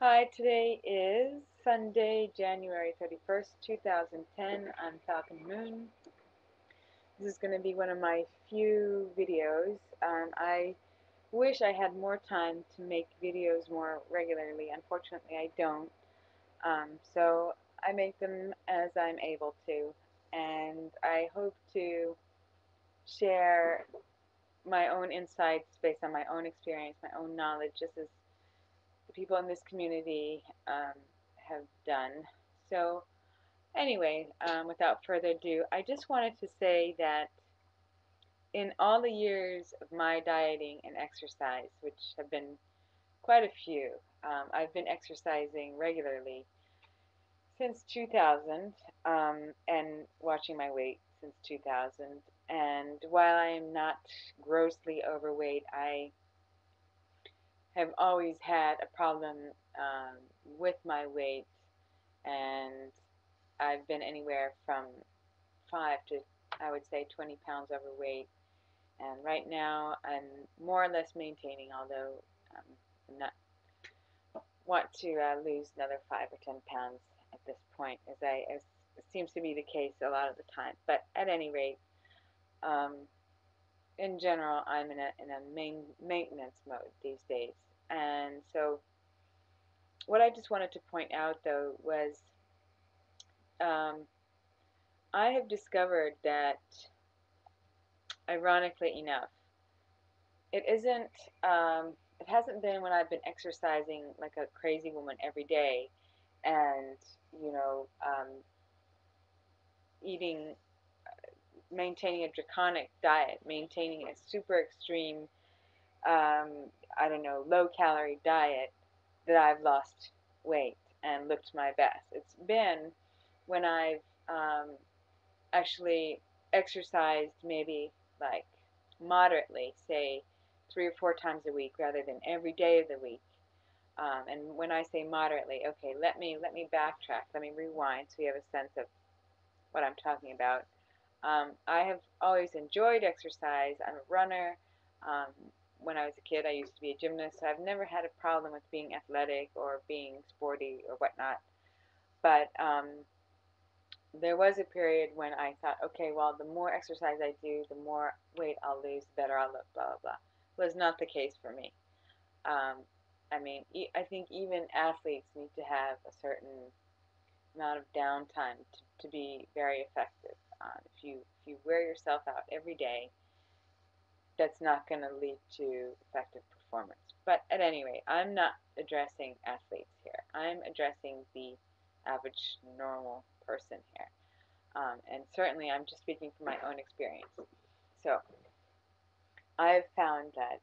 Hi, today is Sunday, January 31st, 2010. I'm Falcon Moon. This is going to be one of my few videos. I wish I had more time to make videos more regularly. Unfortunately, I don't. So I make them as I'm able to. And I hope to share my own insights based on my own experience, my own knowledge, just as the people in this community have done. So anyway, without further ado, I just wanted to say that in all the years of my dieting and exercise, which have been quite a few, I've been exercising regularly since 2000 and watching my weight since 2000. And while I am not grossly overweight, I have always had a problem um, with my weight, and I've been anywhere from 5 to, I would say, 20 pounds overweight. And right now, I'm more or less maintaining, although I'm not want to lose another 5 or 10 pounds at this point, as seems to be the case a lot of the time. But at any rate, um, in general, I'm in a maintenance mode these days. And so, what I just wanted to point out though was um, I have discovered that, ironically enough, it isn't. It hasn't been when I've been exercising like a crazy woman every day, and you know, eating, maintaining a draconic diet, maintaining a super extreme, I don't know, low calorie diet, that I've lost weight and looked my best. It's been when I've actually exercised maybe like moderately, say 3 or 4 times a week rather than every day of the week. And when I say moderately, okay, let me backtrack, let me rewind so you have a sense of what I'm talking about. I have always enjoyed exercise. I'm a runner. Um, when I was a kid, I used to be a gymnast, so I've never had a problem with being athletic or being sporty or whatnot. But there was a period when I thought, okay, well, the more exercise I do, the more weight I'll lose, the better I'll look, blah, blah, blah. It was not the case for me. Um, I mean, I think even athletes need to have a certain amount of downtime to be very effective. If you wear yourself out every day, that's not going to lead to effective performance. But at any rate, I'm not addressing athletes here. I'm addressing the average normal person here. And certainly, I'm just speaking from my own experience. So I've found that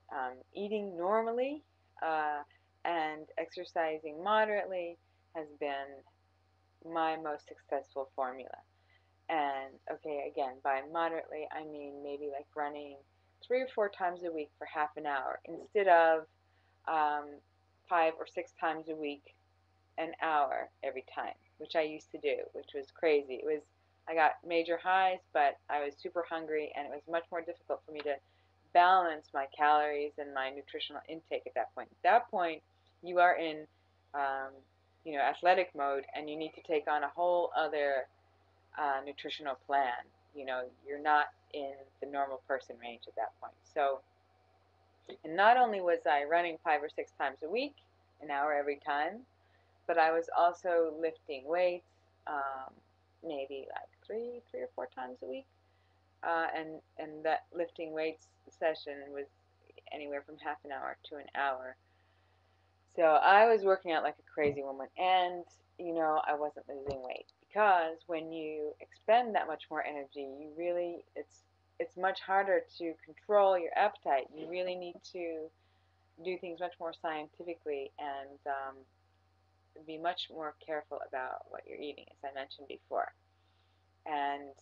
eating normally and exercising moderately has been my most successful formula. And okay, again, by moderately, I mean maybe like running 3 or 4 times a week for half an hour instead of um, 5 or 6 times a week, an hour every time, which I used to do, which was crazy. It was, I got major highs, but I was super hungry, and it was much more difficult for me to balance my calories and my nutritional intake at that point. At that point, you are in, um, athletic mode, and you need to take on a whole other nutritional plan. You're not in the normal person range at that point. So, and not only was I running 5 or 6 times a week, an hour every time, but I was also lifting weights, maybe like three or 4 times a week, and that lifting weights session was anywhere from half an hour to an hour. So I was working out like a crazy woman, and I wasn't losing weight because when you expend that much more energy, it's much harder to control your appetite. You really need to do things much more scientifically and be much more careful about what you're eating, as I mentioned before. And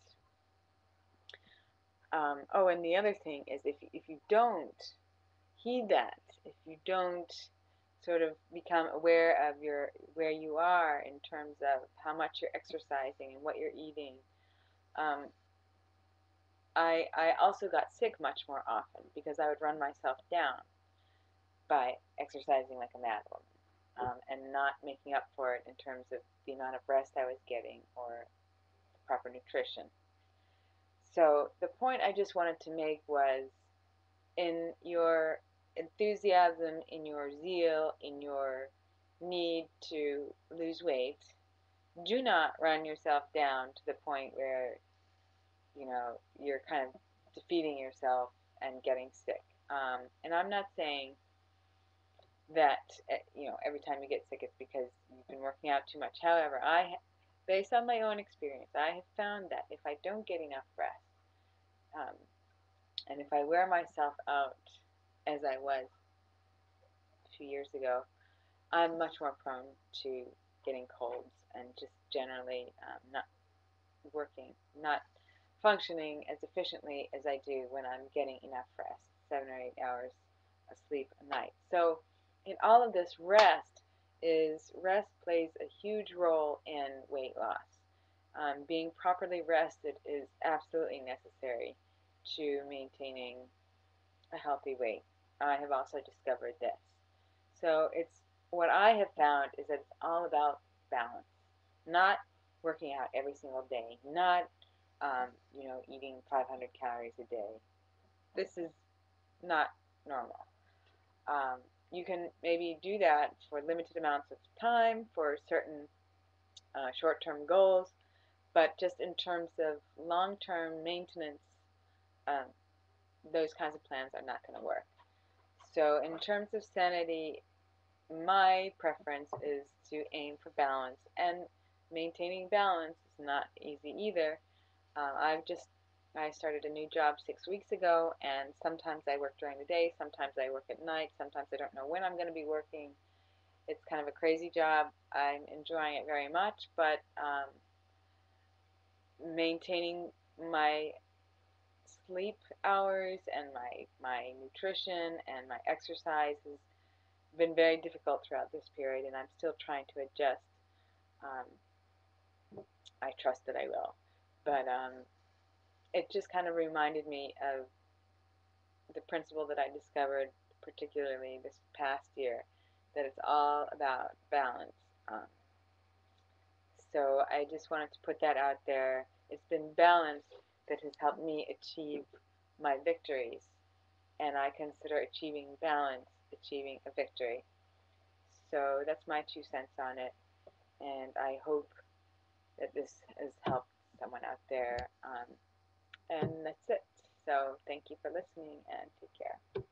oh, and the other thing is if you don't heed that, if you don't sort of become aware of where you are in terms of how much you're exercising and what you're eating, um, I also got sick much more often because I would run myself down by exercising like a mad woman. and not making up for it in terms of the amount of rest I was getting or proper nutrition. So the point I just wanted to make was, in your enthusiasm, in your zeal, in your need to lose weight, do not run yourself down to the point where you're kind of defeating yourself and getting sick. And I'm not saying that every time you get sick it's because you've been working out too much. However, based on my own experience, I have found that if I don't get enough rest, um, and if I wear myself out as I was a few years ago, I'm much more prone to getting colds and just generally not not functioning as efficiently as I do when I'm getting enough rest, 7 or 8 hours of sleep a night. So in all of this, rest plays a huge role in weight loss. Being properly rested is absolutely necessary to maintaining a healthy weight. I have also discovered this. So what I have found is that it's all about balance, not working out every single day, not eating 500 calories a day. This is not normal. You can maybe do that for limited amounts of time for certain short-term goals, but just in terms of long-term maintenance, um, those kinds of plans are not going to work. So in terms of sanity, my preference is to aim for balance, and maintaining balance is not easy either. I started a new job 6 weeks ago, and sometimes I work during the day, sometimes I work at night, sometimes I don't know when I'm going to be working. It's kind of a crazy job. I'm enjoying it very much, but maintaining my sleep hours and my nutrition and my exercise has been very difficult throughout this period, and I'm still trying to adjust. Um, I trust that I will. But it just kind of reminded me of the principle that I discovered, particularly this past year, that it's all about balance. Um, so I just wanted to put that out there. It's been balance that has helped me achieve my victories, and I consider achieving balance achieving a victory. So that's my 2 cents on it, and I hope that this has helped someone out there. And that's it. So thank you for listening, and take care.